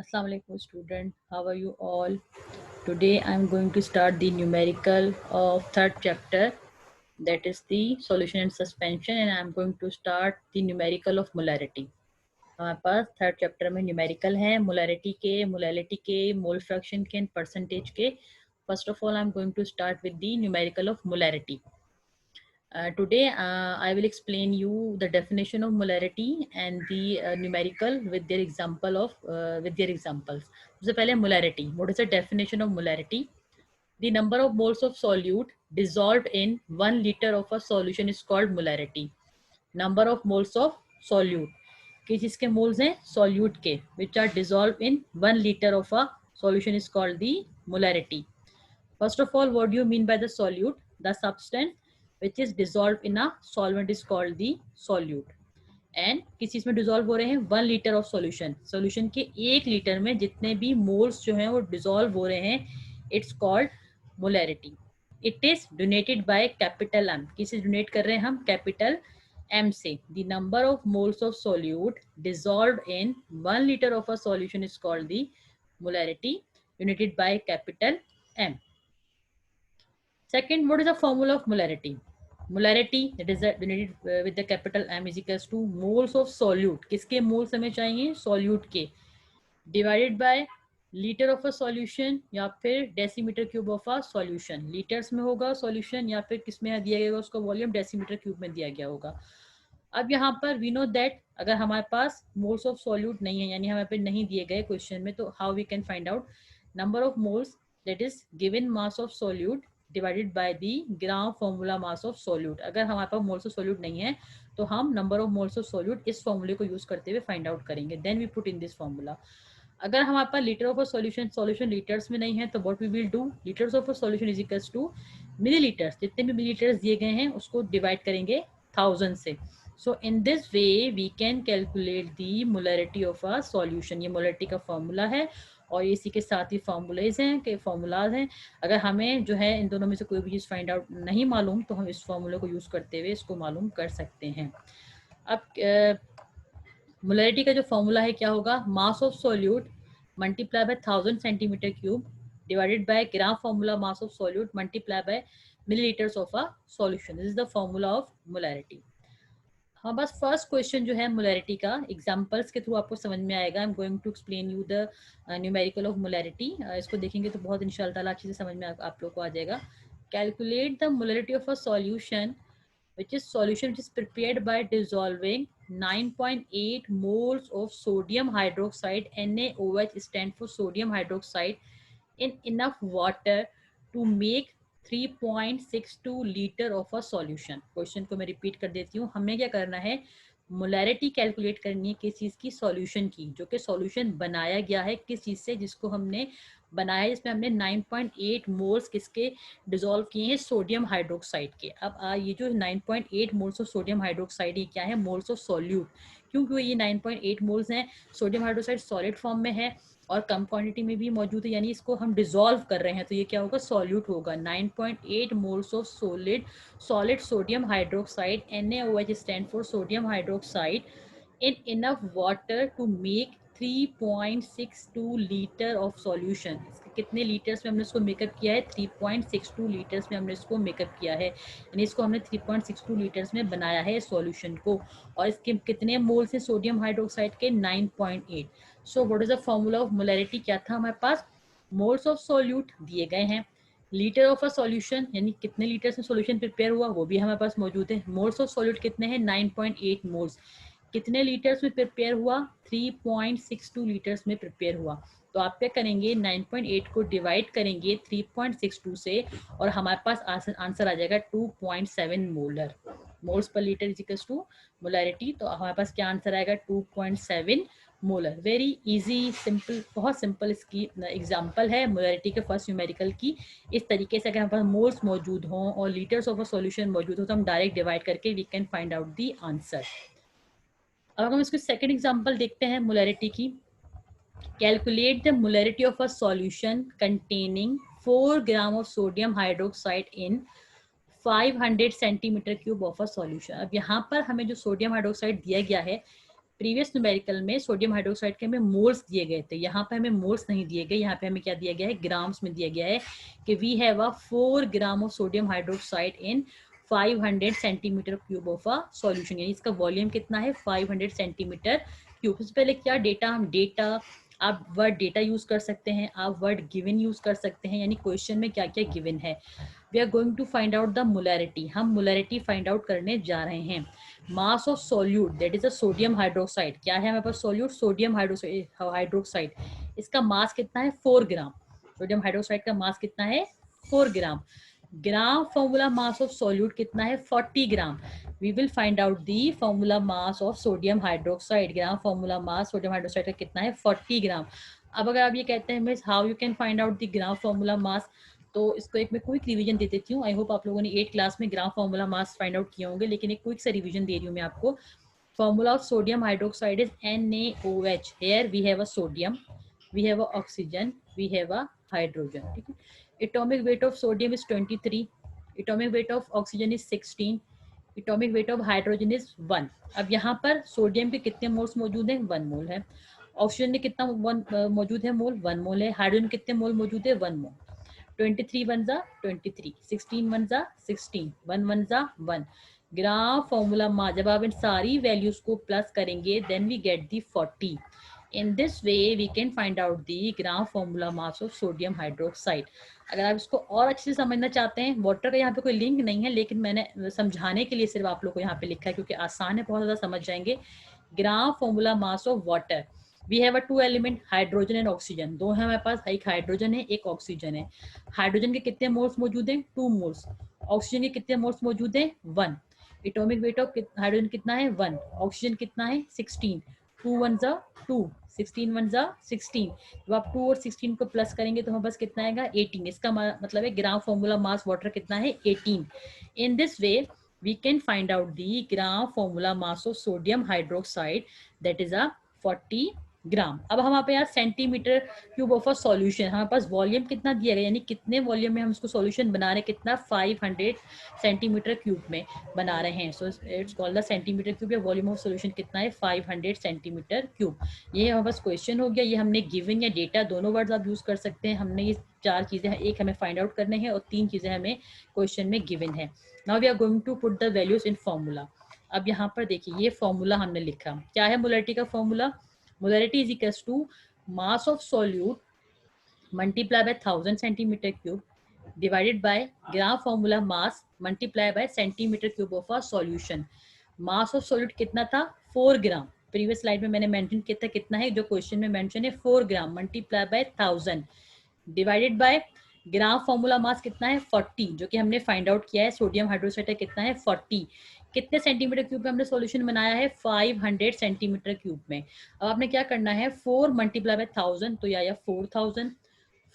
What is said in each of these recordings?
Assalamu alaikum student, how are you all? Today I am going to start the numerical of third chapter, that is the solution and suspension, and I am going to start the numerical of molarity. हमारे पास third chapter में numerical है molality के mole fraction के and percentage के. First of all I am going to start with the numerical of molarity. Today I will explain you the definition of molarity and the numerical with their examples. सबसे पहले molarity. What is the definition of molarity? The number of moles of solute dissolved in 1 liter of a solution is called molarity. Number of moles of solute. किस चीज़ moles हैं? Solute के, which are dissolved in 1 liter of a solution is called the molarity. First of all, what do you mean by the solute? The substance which is dissolved in a solvent is called the solute. And किस चीज में dissolve हो रहे हैं? 1 litre of solution के 1 litre में जितने भी मोल्स जो हैं वो डिजोल्व हो रहे हैं, it's called molarity. It is donated by capital M. किससे डोनेट कर रहे हैं हम? कैपिटल एम से. The number of moles of solute dissolve in 1 litre of a solution is called the molarity, donated by capital M. Second, what is the formula of molarity? Molarity that is denoted with the capital M is equals to moles of solute. किसके moles हमें चाहिए? Solute के. Divided by liter of a solution या फिर decimeter cube of a solution. Liters में होगा solution या फिर किस में दिया गया उसका वॉल्यूम decimeter cube में दिया गया होगा. अब यहाँ पर we know that अगर हमारे पास moles of solute नहीं है, यानी हमारे पे नहीं दिए गए क्वेश्चन में, तो how we can find out number of moles that is given mass of solute divided by the gram formula mass of solute. अगर हमारे पास मोल्स ऑफ सोल्यूट नहीं है तो हम number of moles of solute इस फॉर्मूले को यूज करते हुए फाइंड आउट करेंगे. Then we put in this formula. अगर हमारे पास litre of a solution litres में नहीं है तो what we will do? Litres of a solution is equals to millilitres. जितने भी मिलीलीटर्स दिए गए हैं उसको डिवाइड करेंगे 1000 से. So in this way we can calculate the molarity of a solution. ये मोलैरिटी का फॉर्मूला है और इसी के साथ ही फॉर्मूलाज हैं. अगर हमें जो है इन दोनों में से कोई भी चीज़ फाइंड आउट नहीं मालूम तो हम इस फॉर्मूले को यूज़ करते हुए इसको मालूम कर सकते हैं. अब मोलैरिटी का जो फॉर्मूला है क्या होगा? मास of solute multiply by 1000 centimetre cube divided by gram formula mass of solute multiply by millilitres of a solution. This is the formula of molarity. हाँ, बस फर्स्ट क्वेश्चन जो है मोलैरिटी का एग्जांपल्स के थ्रू आपको समझ में आएगा. I am going to explain you the numerical of molarity. इसको देखेंगे तो बहुत इंशाल्लाह ताला अच्छे से समझ में आप लोग को आ जाएगा. Calculate the molarity of a solution which is solution which is prepared by dissolving 9.8 moles of sodium hydroxide. NaOH stand for sodium hydroxide in enough water to make 3.62 litre of a solution. Question को मैं repeat कर देती हूँ. हमें क्या करना है? Molarity calculate करनी है किस चीज़ की? सॉल्यूशन की, जो कि सॉल्यूशन बनाया गया है किस चीज़ से? जिसको हमने बनाया है, जिसमें हमने 9.8 मोल्स किसके डिजोल्व किए हैं? सोडियम हाइड्रोक्साइड के. अब ये जो 9.8 मोल्स ऑफ सोडियम हाइड्रोक्साइड, ये क्या है? Moles of solute. क्योंकि ये 9.8 मोल्स हैं. सोडियम हाइड्रोक्साइड सॉलिड फॉर्म में है और कम क्वांटिटी में भी मौजूद है, यानी इसको हम डिजोल्व कर रहे हैं तो ये क्या होगा? सॉल्यूट होगा. 9.8 moles of solid sodium hydroxide. NaOH stand for sodium hydroxide in enough water to make 3.62 litre of solution. कितने लीटर्स में हमने इसको मेकअप किया है? 3.62 लीटर्स में हमने इसको मेकअप किया है, यानी इसको हमने 3.62 लीटर्स में बनाया है सॉल्यूशन को. और इसके कितने मोल्स हैं सोडियम हाइड्रोक्साइड के? 9.8. So what is the formula of molarity? क्या था हमारे पास? मोल्स ऑफ सॉल्यूट दिए गए हैं, लीटर ऑफ अ सॉल्यूशन यानी कितने लीटर्स में सॉल्यूशन प्रिपेयर हुआ वो भी हमारे पास मौजूद है. मोल्स ऑफ सॉल्यूट कितने हैं? 9.8 मोल्स. कितने लीटर्स में प्रिपेयर हुआ? 3.62 लीटर्स में प्रिपेयर हुआ. तो आप क्या करेंगे? 9.8 को डिवाइड करेंगे 3.62 से और हमारे पास आंसर आ जाएगा 2.7 molar. Moles per litre is equals to molarity. तो हमारे पास क्या आंसर आएगा? 2.7 मोलर. वेरी इजी, सिंपल, बहुत सिंपल इसकी एग्जांपल है मोलैरिटी के फर्स्ट न्यूमेरिकल की. इस तरीके से अगर हमारे पास मोल्स मौजूद हों और लीटर्स ऑफ अ सॉल्यूशन मौजूद हो तो हम डायरेक्ट डिवाइड करके we can find out the answer. अब हम इसको सेकंड एग्जांपल देखते हैं मोलैरिटी की. Calculate the molarity of a solution containing 4 gram of sodium hydroxide in 500 centimetre cube of a solution. अब यहाँ पर हमें जो सोडियम हाइड्रोक्साइड दिया गया है प्रीवियस न्यूमेरिकल में सोडियम हाइड्रोक्साइड के हमें मोल्स दिए गए थे, यहाँ पे हमें मोल्स नहीं दिए गए, यहाँ पे हमें क्या दिया गया है, ग्राम्स में दिया गया है कि we have a 4 gram of sodium hydroxide in 500 centimetre cube of a solution, यानी इसका वॉल्यूम कितना है 500 सेंटीमीटर क्यूब। सबसे पहले क्या डेटा, हम डेटा, आप वर्ड डेटा यूज कर सकते हैं, आप वर्ड गिवन यूज कर सकते हैं, यानी क्वेश्चन में क्या क्या गिवन है। We are going to find out the molarity, हम मोलैरिटी फाइंड आउट करने जा रहे हैं। Mass of solute that is a sodium hydroxide, क्या है हमारे पास सोल्यूट, सोडियम हाइड्रोक्साइड, इसका मास कितना है 4 ग्राम, सोडियम हाइड्रोक्साइड का मास कितना है 4 gram. Gram formula mass of solute कितना है 40 gram. We will find out the formula mass of sodium hydroxide, gram formula mass sodium hydroxide का कितना है 40 ग्राम। अब अगर आप ये कहते हैं miss how you can find out the gram formula मास, तो इसको एक मैं क्विक रिवीजन दे देती हूँ। आई होप आप लोगों ने 8 क्लास में ग्राम फॉर्मूला मास फाइंड आउट किए होंगे, लेकिन एक क्विक सा रिवीजन दे रही हूँ मैं आपको। Formula of sodium hydroxide is NaOH, here we have a sodium, we have a oxygen, we have a hydrogen, ठीक है। atomic weight of sodium is 23, atomic weight of oxygen is 16, atomic weight of hydrogen is 1। अब यहाँ पर sodium के कितने moles मौजूद हैं 1 मोल है, ऑक्सीजन में कितना मौजूद है मोल 1 मोल है, हाइड्रोजन कितने मोल मौजूद है 1 मोल। 23 वन जा 23, 16 वन जा 16, 1 वन जा 1। ग्राम फॉर्मूला मा, जब आप इन सारी वैल्यूज को प्लस करेंगे then we get the 40। In this way we can find out the gram formula mass of sodium hydroxide। अगर आप इसको और अच्छे से समझना चाहते हैं, वाटर का यहाँ पे कोई लिंक नहीं है, लेकिन मैंने समझाने के लिए सिर्फ आप लोग को यहाँ पे लिखा है क्योंकि आसान है, बहुत ज़्यादा समझ जाएंगे। Gram formula mass of water, we have a 2 element hydrogen and oxygen, दो है हमारे पास, एक हाइड्रोजन है एक ऑक्सीजन है। हाइड्रोजन के कितने मोल्स मौजूद हैं 2 मोल्स, ऑक्सीजन के कितने मोल्स मौजूद हैं 1। एटॉमिक वेट ऑफ हाइड्रोजन कितना है 1, ऑक्सीजन कितना है 16, 2 वन जा 2, 16 वन जा 16। जब आप 2 और 16 को प्लस करेंगे तो हमारे पास कितना आएगा 18। इसका मतलब है ग्राम फॉर्मूला मास वाटर कितना है 18। इन this way we can find out the gram formula mass of sodium hydroxide, that is a 40 ग्राम। अब हमारे पे यहाँ centimetre cube of a solution, हमारे पास वॉल्यूम कितना दिया गया, यानी कितने वॉल्यूम में हम इसको सॉल्यूशन बना रहे हैं, कितना 500 सेंटीमीटर क्यूब में बना रहे हैं। So it's called the centimetre cube, या वॉल्यूम ऑफ सॉल्यूशन कितना है 500 सेंटीमीटर क्यूब। ये हमारे पास क्वेश्चन हो गया, ये हमने गिवन या डेटा दोनों वर्ड्स आप यूज कर सकते हैं। हमने ये 4 चीजें, एक हमें फाइंड आउट करने हैं और 3 चीजें हमें क्वेश्चन में गिवन है। Now we are going to put the values in formula. अब यहाँ पर देखिए ये फॉर्मूला हमने लिखा, क्या है मोलैरिटी का formula, molarity is equals to mass of solute multiply by 1000 centimetre cube divided by gram formula mass multiply by centimetre cube of a solution. Mass of solute कितना था 4 ग्राम, प्रीवियस स्लाइड में मैंने mention किया था, कितना है जो क्वेश्चन में मेंशन है 4 gram multiply by 1000 divided by gram formula mass कितना है 40, जो कि हमने फाइंड आउट किया है सोडियम हाइड्रोक्साइड कितना है 40। कितने सेंटीमीटर क्यूब में हमने सॉल्यूशन बनाया है 500 सेंटीमीटर क्यूब में। अब आपने क्या करना है 4 मल्टीप्लाई बाय 1000, तो या 4000,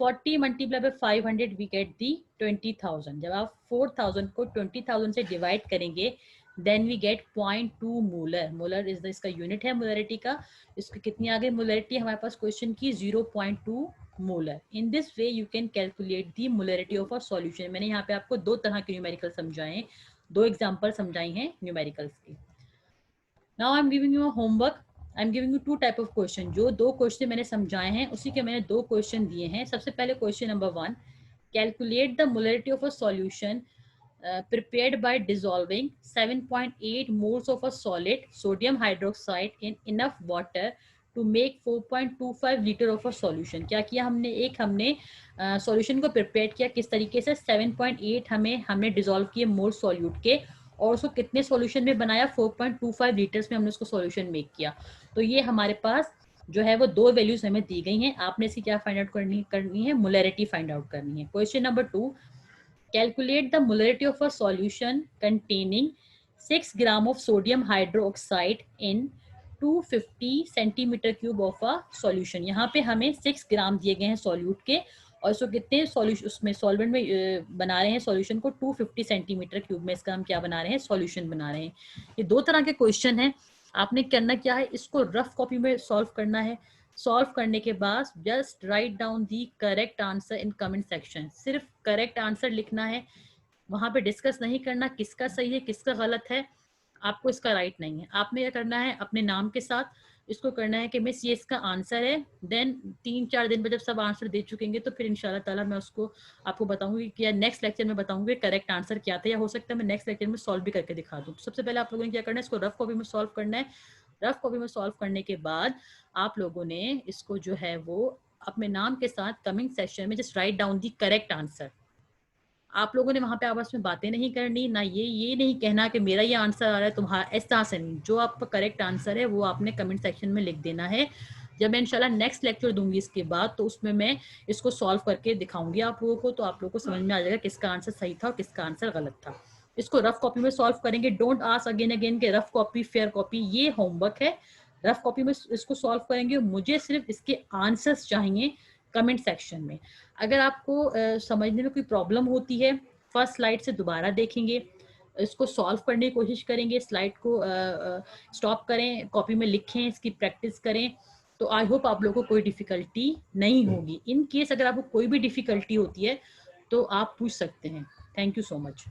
40 multiply by 500 we get the 20,000। जब आप 4000 को 20,000 से डिवाइड करेंगे then we get 0.2 molar. Molar is इसका यूनिट है मोलरिटी का। इसकी कितनी आ गई मोलरिटी हमारे पास क्वेश्चन की 0.2 molar. In this way you can calculate the molarity of a solution. मैंने यहाँ पे आपको 2 तरह के न्यूमेरिकल समझाए, 2 एग्जांपल समझाई हैं न्यूमेरिकल्स की। Now I am giving you a homework, I am giving you 2 type of question. जो 2 क्वेश्चन मैंने समझाए हैं उसी के मैंने 2 क्वेश्चन दिए हैं। सबसे पहले question number 1, calculate the molarity of a solution prepared by dissolving 7.8 moles of a solid sodium hydroxide in enough water to make 4.25 litre of a solution. क्या किया हमने, एक हमने सॉल्यूशन को प्रिपेयर किया किस तरीके से 7.8 हमने डिसॉल्व किए मोल सॉल्यूट के, और उसको कितने सॉल्यूशन में बनाया 4.25 लीटर्स में हमने उसको सॉल्यूशन मेक किया। तो ये हमारे पास जो है वो 2 वैल्यूज हमें दी गई हैं। आपने इसकी क्या फाइंड आउट करनी है मोलैरिटी फाइंड आउट करनी है। Question number 2, calculate the molarity of a solution containing 6 gram of sodium hydroxide in 250 centimetre cube of a solution. यहाँ पे हमें 6 ग्राम दिए गए हैं सॉल्यूट के, और इसको कितने सॉल्यूशन उसमें सॉल्वेंट में बना रहे हैं सॉल्यूशन को 250 सेंटीमीटर क्यूब में इसका हम क्या बना रहे हैं सॉल्यूशन बना रहे हैं। ये 2 तरह के क्वेश्चन हैं। आपने करना क्या है, इसको रफ कॉपी में सॉल्व करना है। सॉल्व करने के बाद just write down the correct answer in comment section. सिर्फ करेक्ट आंसर लिखना है, वहां पे डिस्कस नहीं करना किसका सही है किसका गलत है। आपको इसका राइट नहीं है। आपने क्या करना है, अपने नाम के साथ इसको करना है कि मिस ये इसका आंसर है। देन 3-4 दिन में जब सब आंसर दे चुकेंगे तो फिर इंशाल्लाह ताला मैं उसको आपको बताऊंगी कि या नेक्स्ट लेक्चर में बताऊंगी करेक्ट आंसर क्या था, या हो सकता है मैं नेक्स्ट लेक्चर में सॉल्व भी करके दिखा दूँ। तो सबसे पहले आप लोगों ने क्या करना है, इसको रफ कॉपी में सॉल्व करना है। रफ कॉपी में सॉल्व करने के बाद आप लोगों ने इसको जो है वो अपने नाम के साथ कमिंग सेक्शन में just write down the correct answer. आप लोगों ने वहां पे आपस में बातें नहीं करनी, ना ये नहीं कहना कि मेरा ये आंसर आ रहा है तुम्हारा, ऐसा से नहीं। जो आपका करेक्ट आंसर है वो आपने कमेंट सेक्शन में लिख देना है। जब मैं इंशाल्लाह नेक्स्ट लेक्चर दूंगी इसके बाद, तो उसमें मैं इसको सॉल्व करके दिखाऊंगी आप लोगों को, तो आप लोगों को समझ में आ जाएगा किसका आंसर सही था और किसका आंसर गलत था। इसको रफ कॉपी में सॉल्व करेंगे। डोंट आस्क अगेन अगेन के रफ कॉपी फेयर कॉपी, ये होमवर्क है। रफ कॉपी में इसको सॉल्व करेंगे, मुझे सिर्फ इसके आंसर्स चाहिए कमेंट सेक्शन में। अगर आपको समझने में कोई प्रॉब्लम होती है, फर्स्ट स्लाइड से दोबारा देखेंगे, इसको सॉल्व करने की कोशिश करेंगे, स्लाइड को स्टॉप करें, कॉपी में लिखें, इसकी प्रैक्टिस करें, तो आई होप आप लोगों को कोई डिफिकल्टी नहीं होगी। इन केस अगर आपको कोई भी डिफिकल्टी होती है तो आप पूछ सकते हैं। Thank you so much.